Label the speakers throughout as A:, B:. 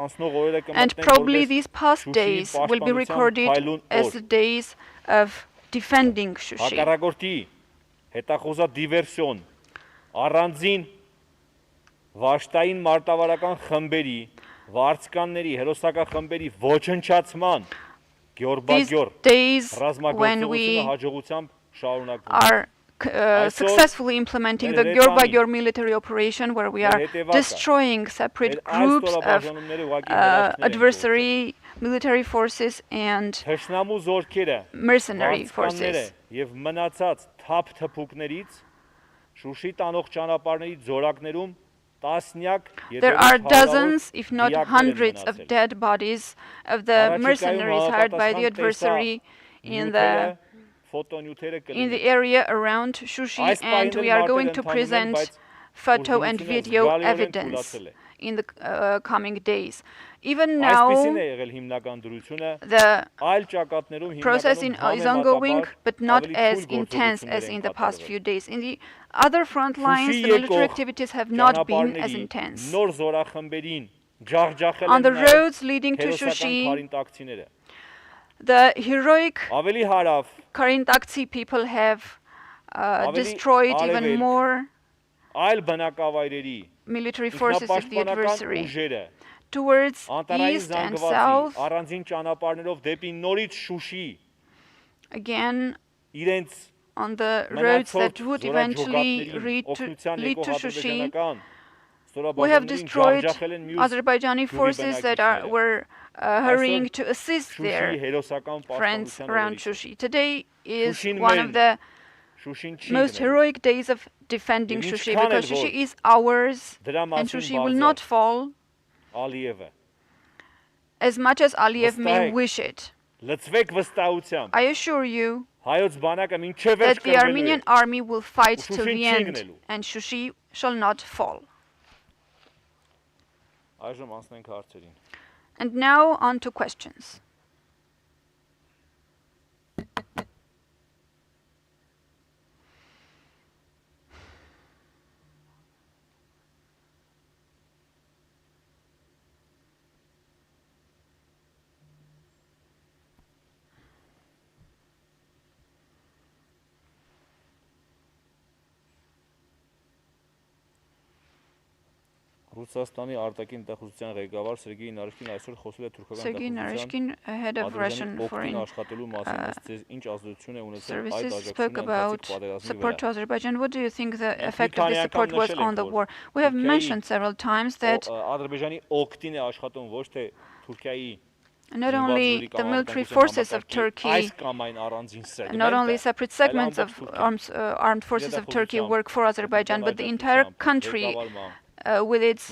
A: And probably these past days will be recorded as the days of defending Shushi.
B: Հակառակորդի հետախուզած դիվերսիոն առանձին վաշտային մարտավարական խմբերի, վարձկանների, հերոսական խմբերի ոչնչացման գյորբագյոր ռազմագործողությունը հաջողությամբ շարունակվում է.
A: Successfully implementing the Gyor military operation, where we are destroying separate groups of adversary military forces and mercenary forces.
B: Եվ մնացած թափ թփուկներից Շուշի տանող ճանապարհների ձորակներում
A: there are dozens, if not hundreds, of dead bodies of the mercenaries hired by the adversary in the area around Shushi, and we are going to present photo and video evidence in the coming days. Even now, the process is ongoing, but not as intense as in the past few days. In the other front lines, the military activities have not been as intense. On the roads leading to Shushi, the heroic Karintakci people have destroyed even more military forces of the adversary. Towards east and south, again, on the roads that would eventually lead to Shushi, we have destroyed Azerbaijani forces that were hurrying to assist their friends around Shushi. Today is one of the most heroic days of defending Shushi, because Shushi is ours and Shushi will not fall as much as Aliyev may wish it. I assure you that the Armenian army will fight till the end and Shushi shall not fall. And now on to questions.
B: Ռուսաստանի արտաքին տեղեկատվության ղեկավար Սերգեյ Նարիշկին այսօր խոսել է թուրքական
A: տեղեկատվության head of Russian foreign services spoke about support to Azerbaijan. What do you think the effect of this support was on the war? We have mentioned several times that not only the military forces of Turkey, not only separate segments of armed forces of Turkey work for Azerbaijan, but the entire country with its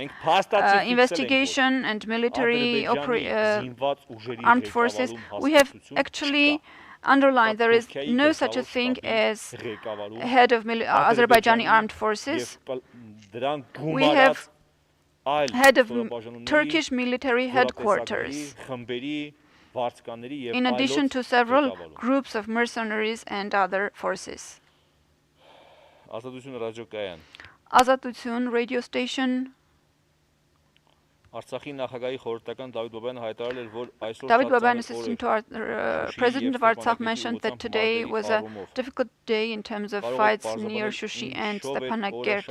A: investigation and military armed forces. We have actually underlined there is no such a thing as head of Azerbaijani armed forces. We have head of Turkish military headquarters, in addition to several groups of mercenaries and other forces. Azatutsun radio station. David Baban, assistant to our president of Artsakh, mentioned that today was a difficult day in terms of fights near Shushi and Stepanakert.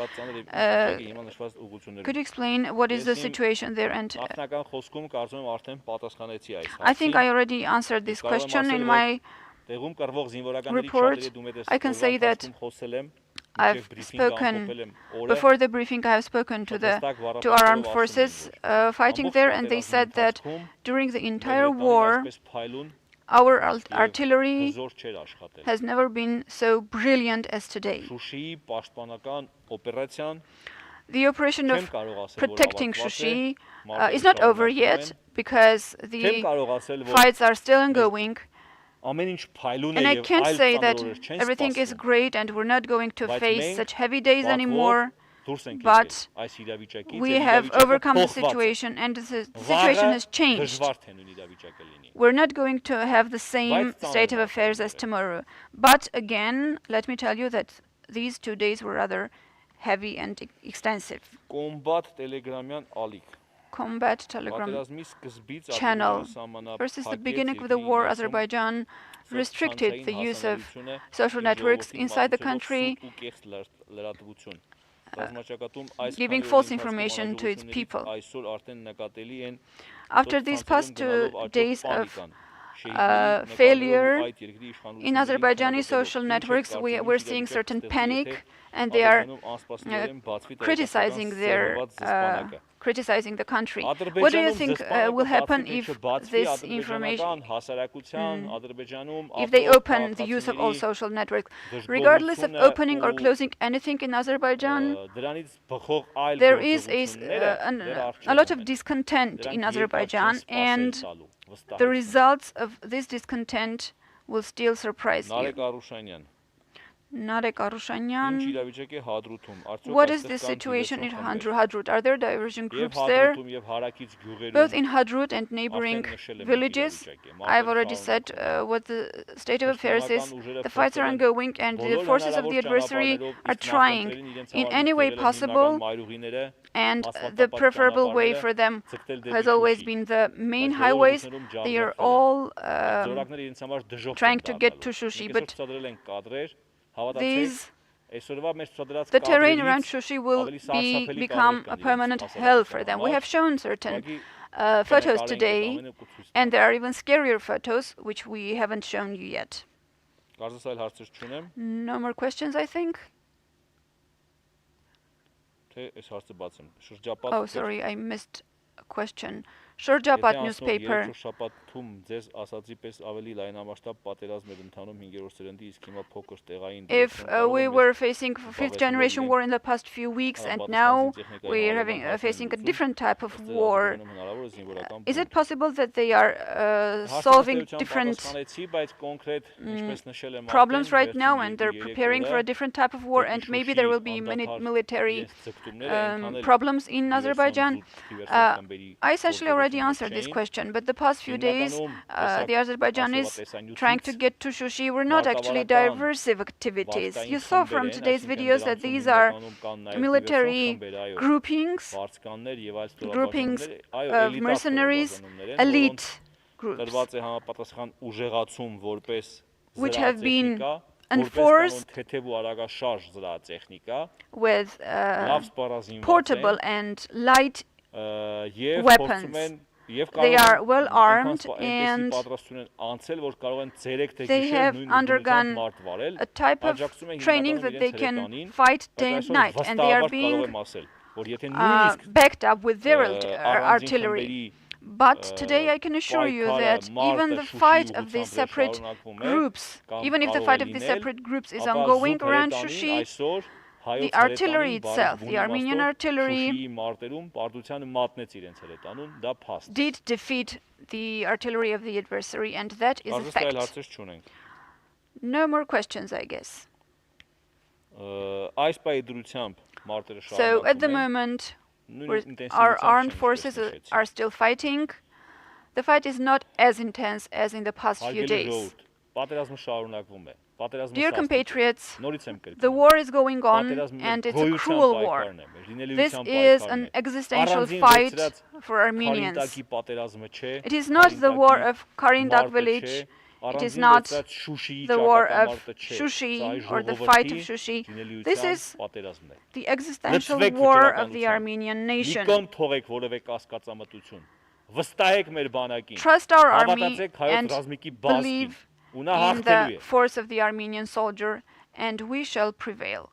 A: Could you explain what is the situation there? And I think I already answered this question in my report. I can say that I've spoken before the briefing. I have spoken to our armed forces fighting there, and they said that during the entire war, our artillery has never been so brilliant as today. The operation of protecting Shushi is not over yet, because the fights are still ongoing. And I can't say that everything is great and we're not going to face such heavy days anymore, but we have overcome the situation and the situation has changed. We're not going to have the same state of affairs as tomorrow. But again, let me tell you that these 2 days were rather heavy and extensive. combat Telegram channel. Versus the beginning of the war, Azerbaijan restricted the use of social networks inside the country, giving false information to its people. After these past 2 days of failure in Azerbaijani social networks, we're seeing certain panic, and they are criticizing the country. What do you think will happen if this information, if they open the use of all social networks? Regardless of opening or closing anything in Azerbaijan, there is a lot of discontent in Azerbaijan, and the results of this discontent will still surprise you. Narek Arushanyan, what is the situation in Hadrut? Are there diversion groups there? Both in Hadrut and neighboring villages. I've already said what the state of affairs is. The fights are ongoing, and the forces of the adversary are trying in any way possible, and the preferable way for them has always been the main highways. They are all trying to get to Shushi, but the terrain around Shushi will become a permanent hell for them. We have shown certain photos today, and there are even scarier photos which we haven't shown you yet. No more questions, I think. Oh, sorry, I missed a question. Shurjapat newspaper. If we were facing fifth generation war in the past few weeks, and now we're facing a different type of war, is it possible that they are solving different problems right now, and they're preparing for a different type of war, and maybe there will be many military problems in Azerbaijan? I essentially already answered this question, but the past few days, the Azerbaijanis trying to get to Shushi were not actually diversive activities. You saw from today's videos that these are military groupings of mercenaries, elite groups, which have been enforced with portable and light weapons. They are well armed, and they have undergone a type of training that they can fight day and night, and they are being backed up with their artillery. But today I can assure you that even the fight of these separate groups, even if the fight of these separate groups is ongoing around Shushi, the artillery itself, the Armenian artillery, did defeat the artillery of the adversary, and that is a fact. No more questions, I guess. So at the moment, our armed forces are still fighting. The fight is not as intense as in the past few days. Dear compatriots, the war is going on, and it's a cruel war. This is an existential fight for Armenians. It is not the war of Karindak village. It is not the war of Shushi or the fight of Shushi. This is the existential war of the Armenian nation. Trust our army and believe in the force of the Armenian soldier, and we shall prevail.